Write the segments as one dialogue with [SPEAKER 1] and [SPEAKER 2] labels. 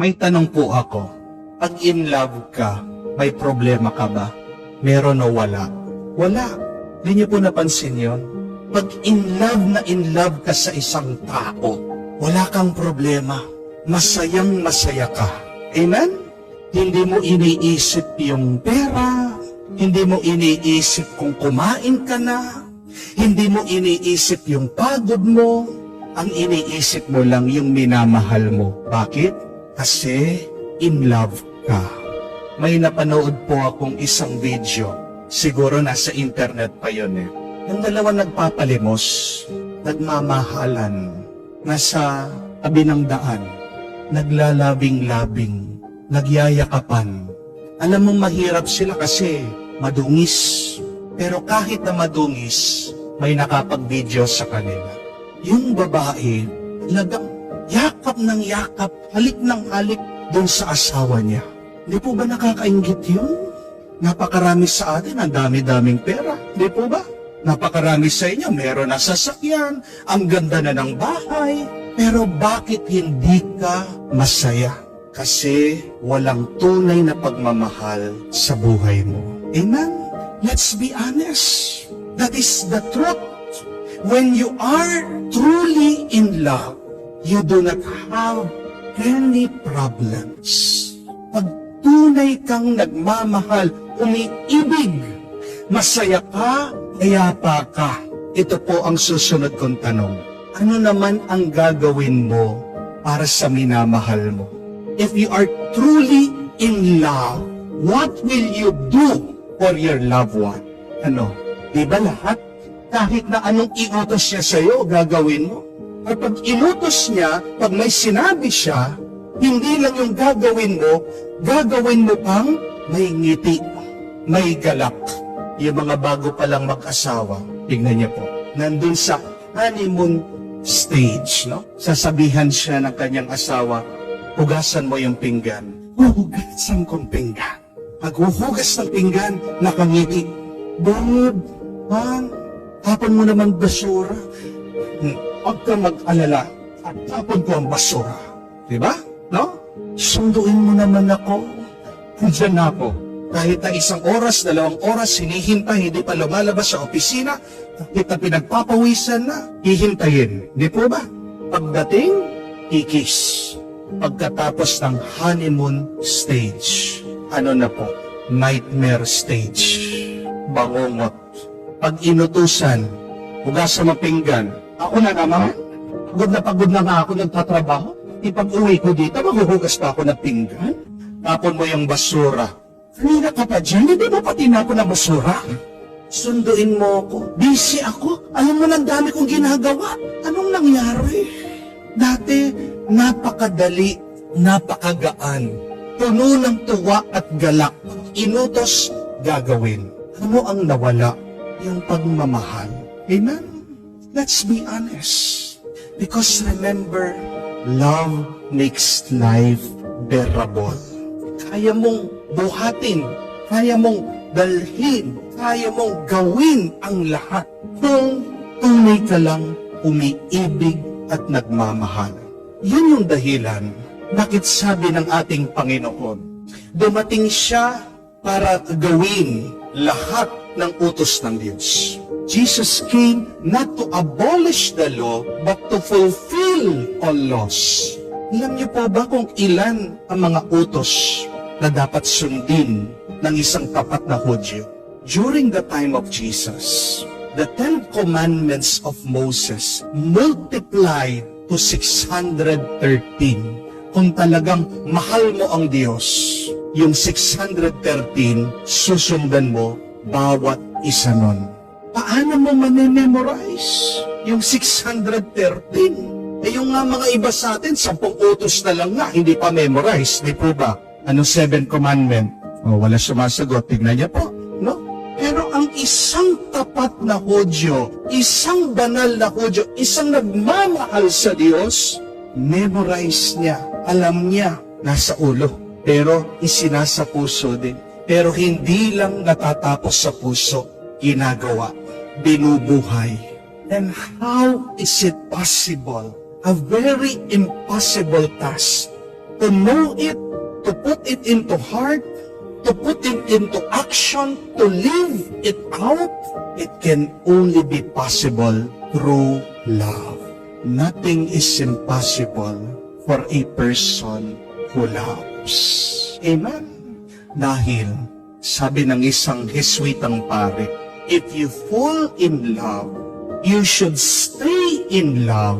[SPEAKER 1] May tanong po ako, pag in love ka, may problema ka ba? Meron o wala? Wala. Hindi niyo po napansin yon? Pag in love ka sa isang tao, wala kang problema. Masayang masaya ka. Amen? Hindi mo iniisip yung pera, hindi mo iniisip kung kumain ka na, hindi mo iniisip yung pagod mo, ang iniisip mo lang yung minamahal mo. Bakit? Kasi in love ka. May napanood po akong isang video, siguro nasa internet pa yun eh. Yung dalawa nagpapalimos, nagmamahalan, nasa tabi ng daan, naglalabing-labing, nagyayakapan. Alam mong mahirap sila kasi madungis. Pero kahit na madungis, may nakapag-video sa kanila. Yung babae, talagang yakap ng yakap, halik ng halik doon sa asawa niya. Di po ba nakakaingit yun? Napakarami sa atin, ang dami-daming pera. Di po ba? Napakarami sa inyo, meron na sasakyan, ang ganda na ng bahay. Pero bakit hindi ka masaya? Kasi walang tunay na pagmamahal sa buhay mo. Amen? Let's be honest. That is the truth. When you are truly in love, you do not have any problems. Pag tunay kang nagmamahal, umiibig, masaya ka, ayapa ka. Ito po ang susunod kong tanong. Ano naman ang gagawin mo para sa minamahal mo? If you are truly in love, what will you do for your loved one? Ano? Di ba lahat? Kahit na anong iutos niya sa'yo, gagawin mo? At pag inutos niya, pag may sinabi siya, hindi lang yung gagawin mo pang may ngiti, may galak. Yung mga bago palang mag-asawa, tingnan niya po, nandun sa honeymoon stage, no? Sasabihan siya ng kanyang asawa, hugasan mo yung pinggan. Hugasan kong pinggan. Paghuhugas ng pinggan, nakangiti. Babe, tapon mo naman basura. Huwag ka mag-alala at tapon ko ang basura. Diba? No? Sunduin mo naman ako. Diyan na ako. Kahit na 1 oras, 2 oras, hinihintay, hindi pa lumalabas sa opisina, kahit na pinagpapawisan na, hihintayin. Di po ba? Pagdating, kikis. Pagkatapos ng honeymoon stage, ano na po? Nightmare stage. Bangungot. Pag inutusan, hugasan mo pinggan, ako na naman. Pagod na nga ako nagtatrabaho. Ipag-uwi ko dito, maghuhugas pa ako ng pinggan. Tapon mo yung basura. Kanina ka pa dyan, hindi mo pati na ako ng basura. Sunduin mo ako. Busy ako. Alam mo lang dami kong ginagawa. Anong nangyari? Dati, napakadali, napakagaan. Puno ng tuwa at galak. Inutos, gagawin. Ano ang nawala? Yung pagmamahal. Amen? Let's be honest. Because remember, love makes life bearable. Kaya mong buhatin, kaya mong dalhin, kaya mong gawin ang lahat kung tunay ka lang umiibig at nagmamahal. Yan yung dahilan bakit sabi ng ating Panginoon, dumating siya para gawin lahat ng utos ng Diyos. Jesus came not to abolish the law, but to fulfill all laws. Alam niyo po ba kung ilan ang mga utos na dapat sundin ng isang tapat na Hudyo? During the time of Jesus, the 10 commandments of Moses multiplied to 613. Kung talagang mahal mo ang Diyos, yung 613, susundan mo bawat isa nun. Paano mo mamememorize yung 613? Eh yung nga mga iba sa atin, 10 utos na lang nga, hindi pa memorize. Di po ba? Ano 7 commandment? Oh, wala sumasagot. Tignan niya po. No? Pero ang isang tapat na Hudyo, isang banal na Hudyo, isang nagmamahal sa Diyos, memorize niya. Alam niya, nasa ulo. Pero isinasa puso din. Pero hindi lang natatapos sa puso, ginagawa, binubuhay. And how is it possible, a very impossible task, to know it, to put it into heart, to put it into action, to live it out, it can only be possible through love. Nothing is impossible for a person who loves. Amen? Dahil, sabi ng isang Jesuitang pare, if you fall in love, you should stay in love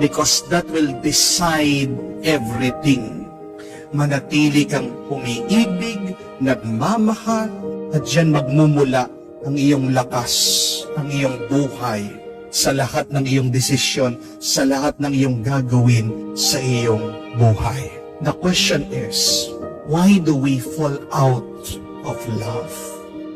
[SPEAKER 1] because that will decide everything. Manatili kang umiibig, nagmamahal, at diyan magmumula ang iyong lakas, ang iyong buhay, sa lahat ng iyong desisyon, sa lahat ng iyong gagawin sa iyong buhay. The question is, why do we fall out of love?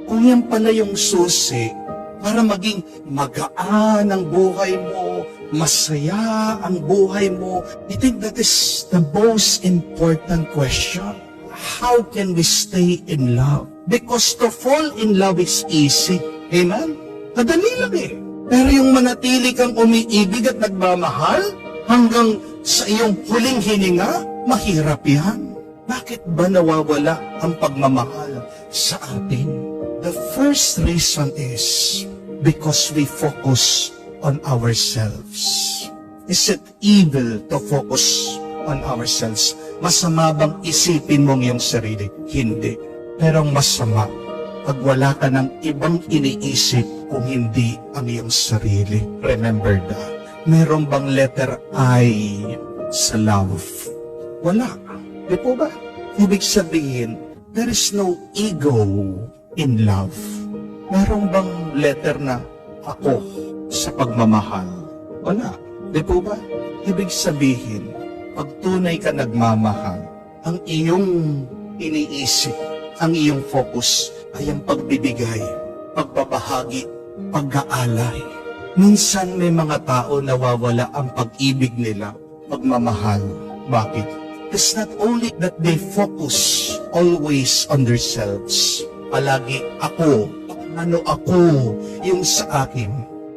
[SPEAKER 1] Kung yan pala yung susi para maging magaan ang buhay mo, masaya ang buhay mo, I think that is the most important question. How can we stay in love? Because to fall in love is easy. Amen? Madali lang eh. Pero yung manatili kang umiibig at nagmamahal hanggang sa iyong huling hininga, mahirap yan. Bakit ba nawawala ang pagmamahal sa atin? The first reason is because we focus on ourselves. Is it evil to focus on ourselves? Masama bang isipin mong iyong sarili? Hindi. Pero ang masama, pag wala ka ng ibang iniisip kung hindi ang iyong sarili. Remember that. Meron bang letter I sa love? Wala. Di po ba? Ibig sabihin, there is no ego in love. Meron bang letter na ako sa pagmamahal? Wala. Di po ba? Ibig sabihin, pag tunay ka nagmamahal, ang iyong iniisip, ang iyong focus ay ang pagbibigay, pagbabahagi, pag-aalay. Minsan may mga tao nawawala ang pag-ibig nila, pagmamahal. Bakit? It's not only that they focus always on themselves. Palagi ako, ano ako, yung sa akin.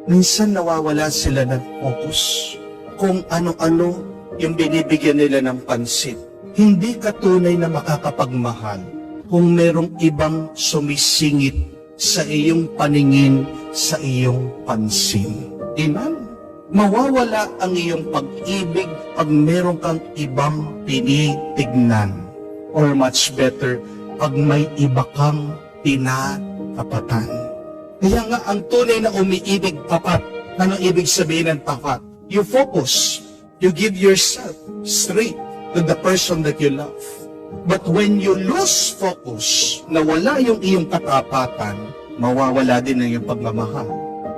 [SPEAKER 1] Minsan nawawala sila ng focus. Kung ano-ano yung binibigyan nila ng pansin. Hindi ka tunay na makakapagmahal kung merong ibang sumisingit sa iyong paningin, sa iyong pansin. Amen? Mawawala ang iyong pag-ibig pag meron kang ibang tinitignan. Or much better, pag may iba kang tinatapatan. Kaya nga, ang tunay na umiibig tapat. Ano ibig sabihin ng tapat? You focus. You give yourself straight to the person that you love. But when you lose focus, nawala yung iyong katapatan, mawawala din ang iyong pagmamahal.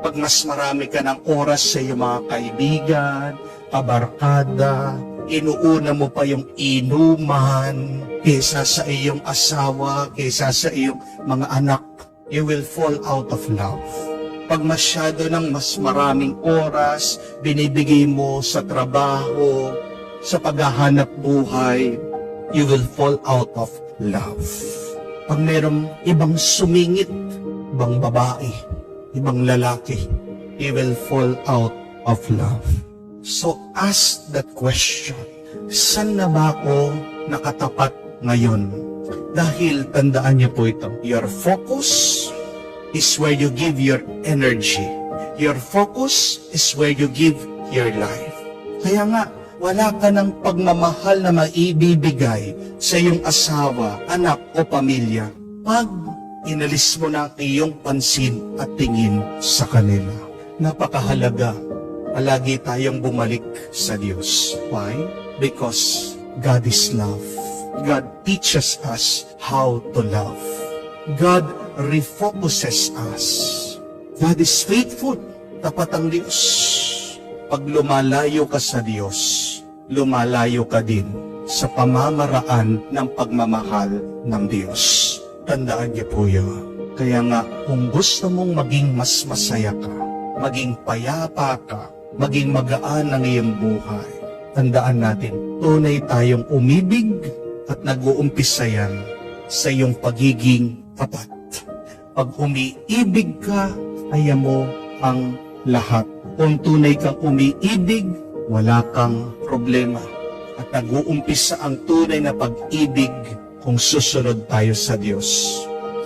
[SPEAKER 1] Pag mas marami ka ng oras sa iyong mga kaibigan, kabarkada, inuuna mo pa yung inuman, kaysa sa iyong asawa, kaysa sa iyong mga anak, you will fall out of love. Pag masyado ng mas maraming oras, binibigay mo sa trabaho, sa paghahanap buhay, you will fall out of love. Pag mayroong ibang sumingit, ibang babae, ibang lalaki, you will fall out of love. So ask that question, saan na ba ako nakatapat ngayon? Dahil tandaan niyo po ito, your focus is where you give your energy. Your focus is where you give your life. Kaya nga, wala ka ng pagmamahal na maibibigay sa iyong asawa, anak o pamilya pag inalis mo na ang iyong pansin at tingin sa kanila. Napakahalaga, palagi tayong bumalik sa Diyos. Why? Because God is love. God teaches us how to love. God refocuses us. God is faithful. Tapat ang Diyos. Pag lumalayo ka sa Diyos, lumalayo ka din sa pamamaraan ng pagmamahal ng Diyos. Tandaan niyo po yun. Kaya nga, kung gusto mong maging mas masaya ka, maging payapa ka, maging magaan ang iyong buhay, tandaan natin, tunay tayong umibig at nag-uumpisa yan sa iyong pagiging tapat. Pag umiibig ka, kaya mo ang lahat. Kung tunay kang umiibig, wala kang problema. At At nag-uumpisa ang tunay na pag-ibig kung susunod tayo sa Diyos.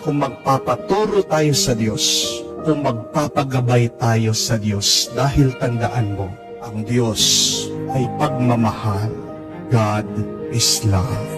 [SPEAKER 1] Kung magpapaturo tayo sa Diyos. Kung magpapagabay tayo sa Diyos. Dahil tandaan mo, ang Diyos ay pagmamahal. God is love.